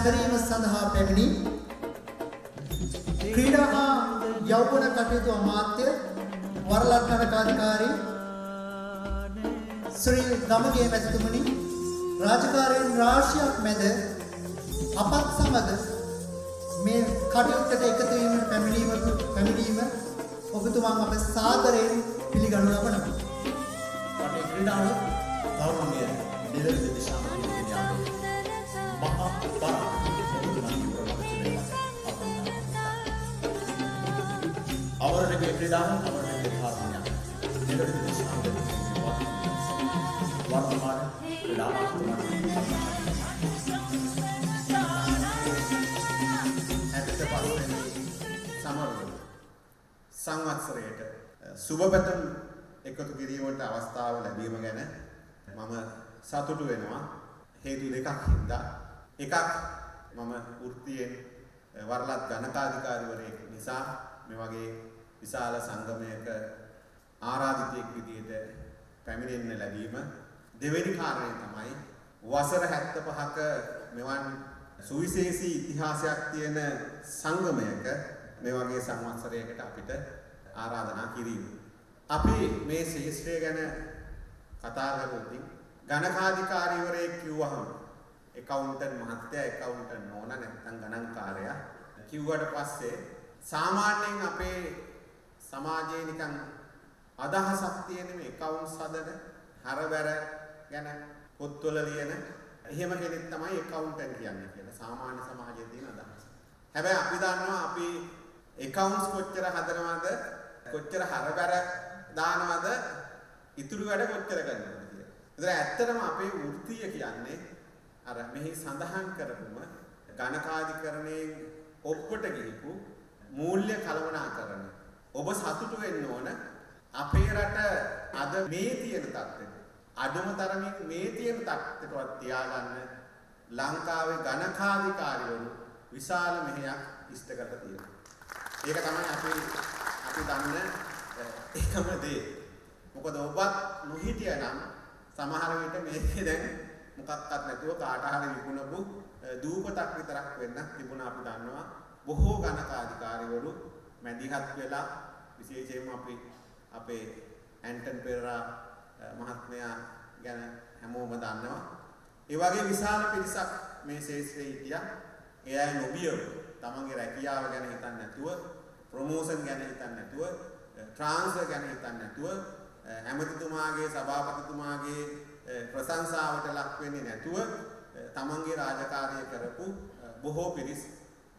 හැදරීම සඳහා පැමිණි ක්‍රීඩා හා යෞවන කටයුතු අමාත්‍ය වරලක් ගණකාධිකාරී ශ්‍රී ගමගේ මැතිතුමනි රාජකාරීන් රාශියක් මැද අපත් සමග මේ කටයුත්තට එකතු වීමට පැමිණීම ඔබතුමන් අප සාදරයෙන් පිළිගනු ලබනවා. රටේ ක්‍රීඩාව ගෞරවනීය නිලධාරි දේශපාලනඥයා මහා අවරණගේ ක්‍රීඩාව අවරණගේ භාරණය නිලධාරි දේශපාලනඥයා වර්තමාන සංවත්සරයට සුබපැතුම් එකතු කිරීමට අවස්ථාව ලැබීම ගැන මම සතුටු වෙනවා. හේතු දෙකක් හින්දා. එකක් මම වෘත්තියෙන් වරලත් ගණකාධිකාරිවරයෙක් නිසා මේ වගේ විශාල සංගමයක ආරාධිතයෙක් විදිහට පැමිණෙන්න ලැබීම. දෙවෙනි කාරණය තමයි වසර 75ක මෙවන් සුවිශේෂී ඉතිහාසයක් තියෙන සංගමයක මේ වගේ සංවත්සරයකට අපිට ආරාධනා කිරීම. අපි මේ ශිෂ්ටය ගැන කතා කරද්දී ගණකාධිකාරීවරයෙක් කිව්වහම එකවුන්ටන්ට් මහත්තයා එකවුන්ටන්ට් නෝනා නැත්නම් ගණන්කාරයා කිව්වට පස්සේ සාමාන්‍යයෙන් අපේ සමාජයේ නිකන් අදහසක් තියෙන මේ එකවුන්ට්ස් හදන හරබැර ගැන පොත්වල ලියන එහෙම කෙනෙක් තමයි එකවුන්ටන්ට් කියන්නේ කියලා සාමාන්‍ය සමාජයේ තියෙන අදහස. හැබැයි අපි දන්නවා අපි accounts කොච්චර හදනවද කොච්චර හරබර දානවද ඉතුරු වැඩ කොච්චර කරනවද කියලා. ඒතර ඇත්තටම අපේ වෘත්තිය කියන්නේ අර මෙහි සඳහන් කරපුම ගණකාධිකරණයෙන් ඔප්පට ගිහිපු මූල්‍ය කළමනාකරණ. ඔබ සතුටු වෙන්න ඕන අපේ රට අද මේ තියෙන තත්ත්වෙට අඩුම තරමින් මේ තියෙන තත්ත්වයටවත් තියාගන්න ලංකාවේ ගණකාධිකාරිවරු විශාල මෙහෙයක් ඉෂ්ට කරලා තියෙනවා. ඒක තමයි අපි දන්න එකම දේ. මොකද ඔබත් නොහිටිය නම් සමහර විට මේකේ දැන් මොකක්වත් නැතුව කාට හරි විකුණපු දූපතක් විතරක් වෙන්න තිබුණා අපි දන්නවා. බොහෝ ගණකාධිකාරිවරු මැදිහත් වෙලා විශේෂයෙන්ම අපේ ඇන්ටන් පෙරේරා මහත්මයා ගැන හැමෝම දන්නවා. ඒ වගේ විශාල පිරිසක් මේ ශාස්ත්‍රයේ හිටියා. ඒ අය නොබියව තමන්ගේ රැකියාව ගැන හිතන්නේ නැතුව, ප්‍රොමෝෂන් ගැන හිතන්නේ නැතුව, ට්‍රාන්ස්ෆර් ගැන හිතන්නේ නැතුව, ඇමතිතුමාගේ සභාපතිතුමාගේ ප්‍රශංසාවට ලක් වෙන්නේ නැතුව තමන්ගේ රාජකාරිය කරපු බොහෝ පිරිස්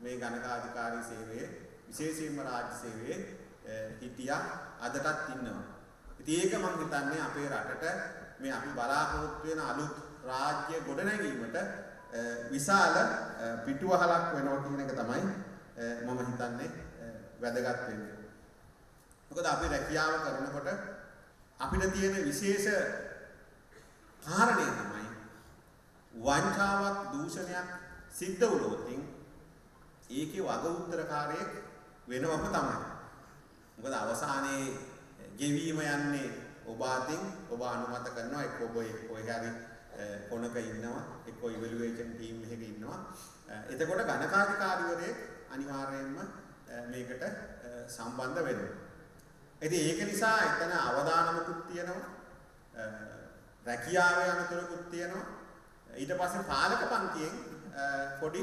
මේ ගණකාධිකාරී සේවයේ විශේෂයෙන්ම රාජ්‍ය සේවයේ හිටියා අදටත් ඉන්නවා. ඉතින් ඒක මම හිතන්නේ අපේ රටට මේ අපි බලාපොරොත්තු වෙන අලුත් රාජ්‍ය ගොඩනැගීමට විශාල පිටුවහලක් වෙනවා කියන එක තමයි මම හිතන්නේ වැදගත් වෙන්නේ. මොකද අපි රැකියාව කරනකොට අපිට තියෙන විශේෂ කාරණය තමයි වංචාවක් දූෂණයක් සිද්ධ වුණොත් ඒකේ වග උත්තරකාරයෙක් වෙනවම තමයි. මොකද අවසානයේ ගෙවීම යන්නේ ඔබ අතින් ඔබ අනුමත කරනවා එක්ක ඔබ කොහේ හරි කොනක ඉන්නවා එක්ක ඉවැලුවේෂන් ටීම් එකක ඉන්නවා. එතකොට ගණකාධිකාරිවරයෙක් අනිවාර්යයෙන්ම මේකට සම්බන්ධ වෙනවා. ඉතින් ඒක නිසා එතන අවදානමකුත් තියෙනවා. රැකියාවේ අනුතරකුත් තියෙනවා. ඊට පස්සේ පාලක පන්තියෙන් පොඩි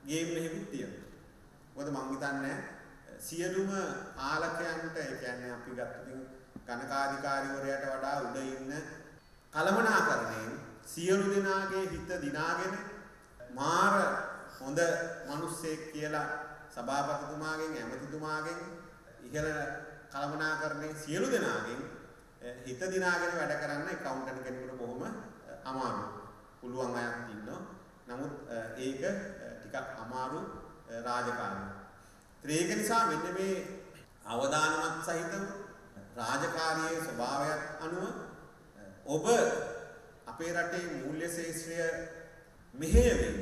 ගේම් එකකුත් තියෙනවා. මොකද මම හිතන්නේ සියලුම පාලකයන්ට ඒ කියන්නේ අපි ගත්තොත් ගණකාධිකාරිවරයාට වඩා උඩ ඉන්න කළමනාකරණයෙන් සියලු දෙනාගේ හිත දිනාගෙන මාර හොඳ මිනිස්සෙක් කියලා සභාපතිතුමාගෙන් ඇමතිතුමාගෙන් ඉහළ කළමනාකරණයෙන් සියලු දෙනාගෙන් හිත දිනාගෙන වැඩ කරන්න ඇකවුන්ටන්ට් කෙනෙකුට බොහොම අමාරුයි. පුළුවන් අයත් ඉන්නවා. නමුත් ඒක ටිකක් අමාරු රාජකාරියක්. ඒක නිසා මෙන්න මේ අවදානමත් සහිතව රාජකාරියේ ස්වභාවයත් අනුව ඔබ අපේ රටේ මූල්‍ය ශාස්ත්‍රය මෙහෙයවීම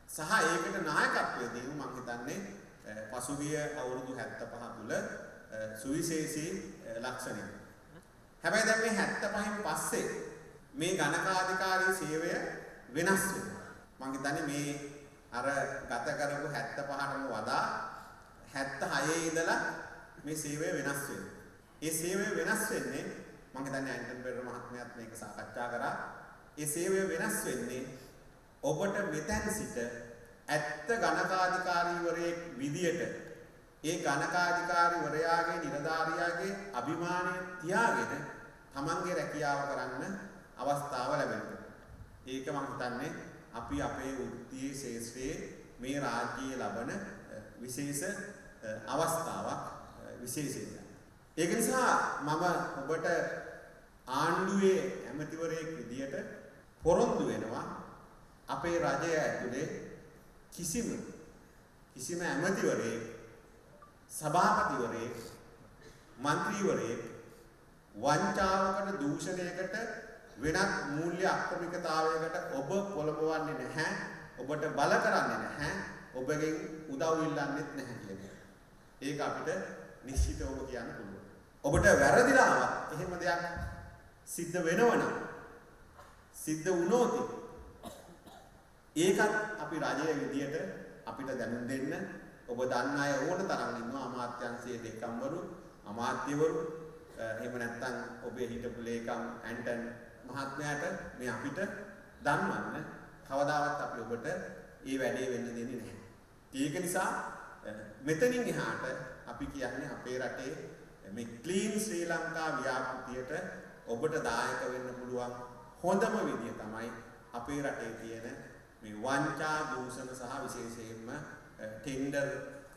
සහ ඒකට නායකත්වය දීම මම හිතන්නේ පසුගිය අවුරුදු 75 තුල සුවිශේෂී ලක්ෂණයක්. හැබැයි දැන් මේ 75න් පස්සේ මේ ගණකාධිකාරී සේවය වෙනස් වෙනවා. මම හිතන්නේ මේ අර ගත කරපු 75ටම වඩා 76 ඉඳලා මේ සේවය වෙනස් වෙනවා. ඒ සේවය වෙනස් වෙන්නේ මම හිතන්නේ ඇන්ටන් පෙරේරා මහත්මයාත් මේක සාකච්ඡා කරා. ඒ සේවය වෙනස් වෙන්නේ ඔබට මෙතැන් සිට ඇත්ත ගණකාධිකාරීවරයෙක් විදියට ඒ ගණකාධිකාරීවරයාගේ නිලධාරියාගේ අභිමානය තියාගෙන තමන්ගේ රැකියාව කරන්න අවස්ථාව ලැබෙනවා. ඒක මම හිතන්නේ අපි අපේ වෘත්තීය ශාස්ත්‍රයේ මේ රාජ්‍යයේ ලබන විශේෂ අවස්ථාවක් විශේෂයි. ඒක නිසා මම ඔබට ආණ්ඩුවේ ඇමතිවරයෙක් විදියට පොරොන්දු වෙනවා අපේ රජය ඇතුලේ කිසිම ඇමතිවරයෙක් සභාපතිවරයෙක් මන්ත්‍රීවරයෙක් වංචාවකට දූෂණයකට වෙනත් මූල්‍ය අක්‍රමිකතාවයකට ඔබ පොළඹවන්නේ නැහැ. ඔබට බල කරන්නේ නැහැ. ඔබගෙන් උදව් ඉල්ලන්නෙත් නැහැ කියන්නේ. ඒක අපිට නිශ්චිතවම කියන්න පුළුවන්. ඔබට වැරදිලාවත් එහෙම දෙයක් සිද්ධ වෙනවනම් සිද්ධ වුණොත් ඒකත් අපි රජයේ විදියට අපිට දැනුම් දෙන්න ඔබ දන්න අය ඕන තරම් ඉන්නවා අමාත්‍යාංශයේ දෙකම්වරු අමාත්‍යවරු එහෙම නැත්නම් ඔබේ හිටපු ලේකම් ඇන්ටන් මහත්මයාට මේ අපිට දන්වන්න කවදාවත් අපි ඔබට ඒ වැඩේ වෙන්න දෙන්නේ නැහැ. ඒක නිසා මෙතනින් එහාට අපි කියන්නේ අපේ රටේ මේ ක්ලීන් ශ්‍රී ලංකා ව්‍යාපෘතියට ඔබට දායක වෙන්න පුළුවන් හොඳම විදිය තමයි අපේ රටේ තියෙන මේ වංචා දූෂණ සහ විශේෂයෙන්ම ටෙන්ඩර්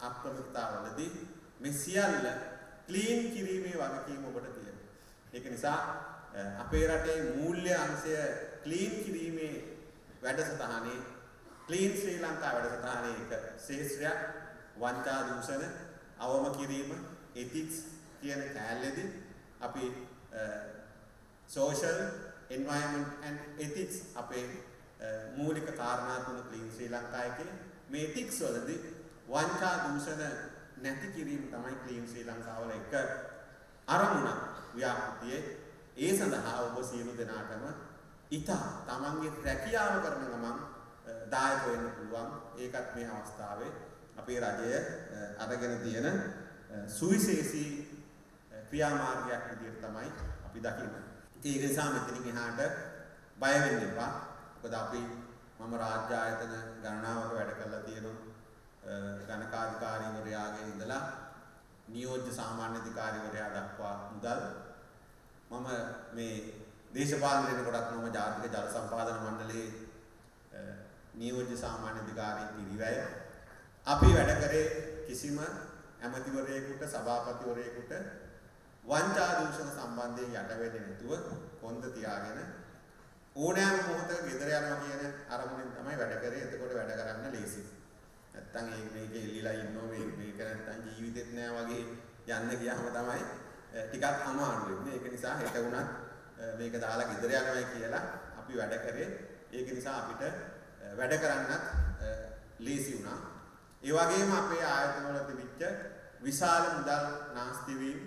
අක්‍රමිකතාවලදී මේ සියල්ල ක්ලීන් කිරීමේ වගකීම ඔබට තියෙනවා. ඒක නිසා අපේ රටේ මූල්‍ය අංශය ක්ලීන් කිරීමේ වැඩසටහනේ ක්ලීන් ශ්‍රී ලංකා වැඩසටහනේ එක ශේෂ්ත්‍රයක් වංචා දූෂණ අවම කිරීම ethics කියන කැලේදී අපි social environment and ethics අපේ මූලික කාරණා තුන ක්ලීන් ශ්‍රී ලංකා එකේ මේ ethics වලදී වංචා දූෂණ නැති කිරීම තමයි ක්ලීන් ශ්‍රී ලංකාවල එක අරමුණක් ව්‍යාපෘතියේ. ඒ සඳහා ඔබ සියලු දෙනාටම තමන්ගේ රැකියාව කරන ගමන් දායක වෙන්න පුළුවන්. ඒකත් මේ අවස්ථාවේ අපේ රජය අරගෙන තියෙන සුවිශේෂී ක්‍රියාමාර්ගයක් විදිහට තමයි අපි දකින්නේ. ඒක නිසා මෙතනින් එහාට බය වෙන්න එපා. මොකද අපි මම රාජ්‍ය ආයතන ගණනාවක වැඩ කරලා තියෙනවා. ගණකාධිකාරීවරයාගේ ඉඳලා නියෝජ්‍ය සාමාන්‍ය අධිකාරීවරයා දක්වා මුදල් මම මේ දේශපාලන වෙනකොටත් මම ජාතික ජල සම්පාදන මණ්ඩලයේ නියෝජ්‍ය සාමාන්‍ය අධිකාරී පිරිවැය අපි වැඩ කරේ කිසිම ඇමතිවරයෙකුට සභාපතිවරයෙකුට වංචා දූෂණ සම්බන්ධයෙන් යට වෙන්නේ නැතුව කොන්ද තියාගෙන ඕනෑම මොහොතක ගෙදර යනවා කියන අරමුණෙන් තමයි වැඩ කරේ. එතකොට වැඩ කරන්න ලේසියි. නැත්තම් මේක එල්ලිලා ඉන්නෝ මේක නැත්තම් ජීවිතෙත් නෑ වගේ යන්න ගියාම තමයි ටිකක් අමාරු වෙන්නේ. ඒක නිසා හෙට වුණත් මේක දාලා ගෙදර යනවා කියලා අපි වැඩ කරේ. ඒක නිසා අපිට වැඩ කරන්නත් ලේසි වුණා. ඒ වගේම අපේ ආයතනවල තිබිච්ච විශාල මුදල් නාස්ති වීම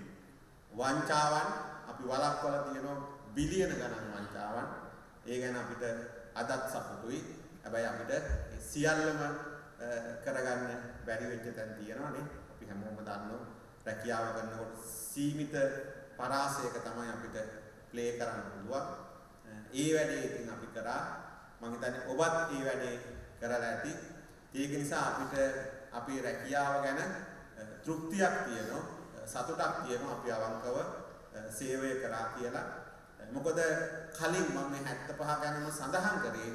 වංචාවන් අපි වළක්වලා තියෙනවා බිලියන ගණන් වංචාවන්. ඒ ගැන අපිට අදත් සතුටුයි. හැබැයි අපිට සියල්ලම කරගන්න බැරි වෙච්ච තැන් තියෙනවානේ. අපි හැමෝම දන්නවා රැකියාව කරනකොට සීමිත පරාසයක තමයි අපිට ප්ලේ කරන්න පුළුවන්. ඒ වැඩේ ඉතින් අපි කරා. මම හිතන්නේ ඔබත් ඒ වැඩේ කරලා ඇති. ඒක නිසා අපිට අපේ රැකියාව ගැන තෘප්තියක් තියෙනවා, සතුටක් තියෙනවා අපි අවංකව සේවය කරා කියලා. මොකද කලින් මම මේ 75 ගැනම සඳහන් කරේ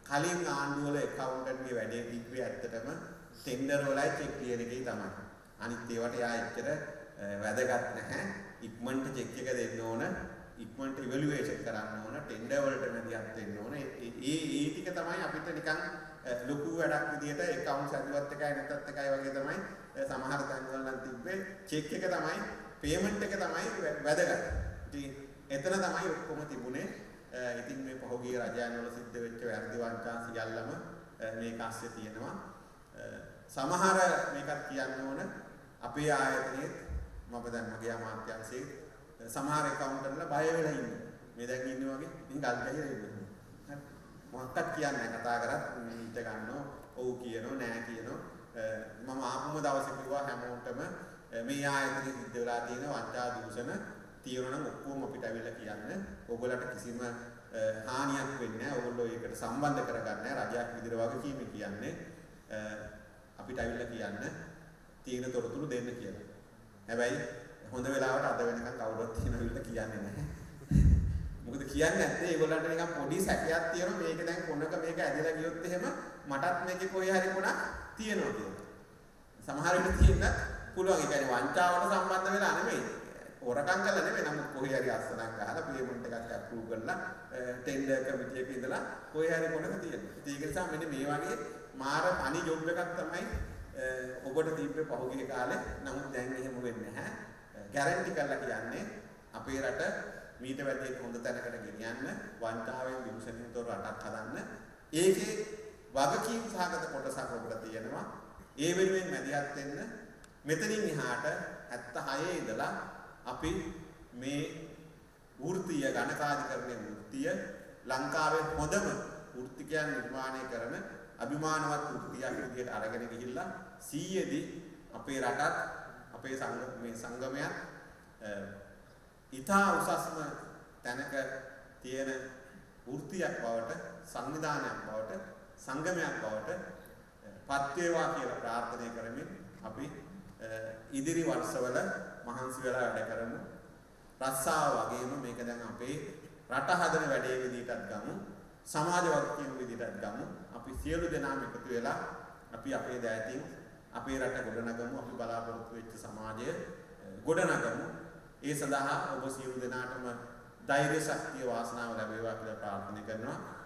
කලින් ආණ්ඩුවල ඇකවුන්ටන්ට්ගේ වැඩේ තිබ්බේ ඇත්තටම ටෙන්ඩර් වලයි චෙක් ක්ලියර් එකේ තමයි. අනිත් ඒවාට යා එච්චර වැදගත් නැහැ. ඉක්මනට චෙක් එක දෙන්න ඕන, ඉක්මනට ඉවැලුවේෂන් කරන්න ඕන, ටෙන්ඩර් වලට මැදිහත් වෙන්න ඕන. ඒ ටික තමයි අපිට නිකන් ලොකු වැඩක් විදියට ඇකවුන්ට්ස් ඇතුළත් එකයි නැත්ත් එකයි වගේ තමයි සමහර තැන්වල නම් තිබ්බේ. චෙක් එක තමයි, පේමන්ට් එක තමයි වැදගත්. ඉතින් එතන තමයි ඔක්කොම තිබුණේ. ඉතින් මේ පහුගිය රජයන් වල සිද්ධ වෙච්ච වැරදි වංචා සියල්ලම මේක ASCII තියෙනවා. සමහර මේකත් කියන්න ඕන අපේ ආයතනයේ මම දැන් මගේ අමාත්‍යාංශයේ සමහර ඇකවුන්ටන්ට්ලා බය වෙලා ඉන්නේ. මේ දැන් ඉන්නේ වගේ ඉතින් ගල් ගහලා ඉන්නේ. මොකක්වත් කියන්නේ නැහැ. කතා කරත් ඊට ගන්නෝ ඔව් කියනෝ නෑ කියනෝ. මම ආපුම දවසේ කිව්වා හැමෝටම මේ ආයතනයේ සිද්ධ වෙලා තියෙන වංචා දූෂණ තියෙනවා නම් ඔක්කොම අපිට අවිල්ලා කියන්න. ඕගොල්ලන්ට කිසිම හානියක් වෙන්නේ නැහැ. ඕගොල්ලෝ ඒකට සම්බන්ධ කරගන්න නැහැ. රජයක් විදිහට වගකීම කියන්නේ අපිට අවිල්ලා කියන්න තියෙන තොරතුරු දෙන්න කියලා. හැබැයි හොඳ වෙලාවට අද වෙනකන් කවුරුත් තියෙනවිල්ලා කියන්නේ නැහැ. මොකද කියන්නේ නැත්තේ ඒගොල්ලන්ට නිකන් පොඩි සැකයක් තියෙනවා මේක දැන් කොනක මේක ඇදලා ගියොත් එහෙම මටත් මේකේ කොහේ හරි කොනක් තියෙනවා කියලා. සමහර විට තියෙන්න පුළුවන්. ඒ කියන්නේ වංචාවට සම්බන්ධ වෙලා නෙමෙයි. හොරකම් කරලා නෙමෙයි. නමුත් කොහේ හරි අස්සනක් ගහලා පේමන්ට් එකක් අප්‍රූව් කරලා ටෙන්ඩර් කමිටි එකේ ඉඳලා කොහේ හරි කොනක තියෙනවා. ඒක නිසා මෙන්න මේ වගේ මාර අනි ජොබ් එකක් තමයි ඔබට තිබ්බේ පහුගිය කාලේ. නමුත් දැන් එහෙම වෙන්නේ නැහැ. ගැරන්ටි කරලා කියන්නේ අපේ රට මීට වැඩි හොඳ තැනකට ගෙනියන්න වංචාවෙන් විමුක්තියෙන් තොර රටක් හදන්න. ඒකේ වගකීම් සහගත කොටසක් ඔබට තියෙනවා. ඒ වෙනුවෙන් මැදිහත් වෙන්න. මෙතනින් එහාට 76 ඉඳලා අපි මේ වෘත්තීය ගණකාධිකරණයේ වෘත්තීය ලංකාවේ හොඳම වෘත්තිකයන් නිර්මාණය කරන අභිමානවත් වෘත්තියක් විදිහට අරගෙන ගිහිල්ලා 100දී අපේ රටත් අපේ සංගමයත් ඉතා උසස්ම තැනක තියෙන වෘත්තියක් බවට සංවිධානයක් බවට සංගමයක් බවට පත් වේවා කියලා ප්‍රාර්ථනා කරමින් අපි ඉදිරි වර්ෂවල මහන්සි වෙලා වැඩ කරමු. රස්සාව වගේම මේක දැන් අපේ රට හදන වැඩේ විදිහටත් ගමු. සමාජ වගකීම් විදිහටත් ගමු. අපි සියලු දෙනාම එකතු වෙලා අපි අපේ දෑතින් අපේ රට ගොඩනගමු. අපි බලාපොරොත්තු වෙච්ච සමාජය ගොඩනගමු. ඒ සඳහා ඔබ සියලු දෙනාටම ධෛර්ය ශක්තිය වාසනාව ලැබේවා කියලා ප්‍රාර්ථනා කරනවා.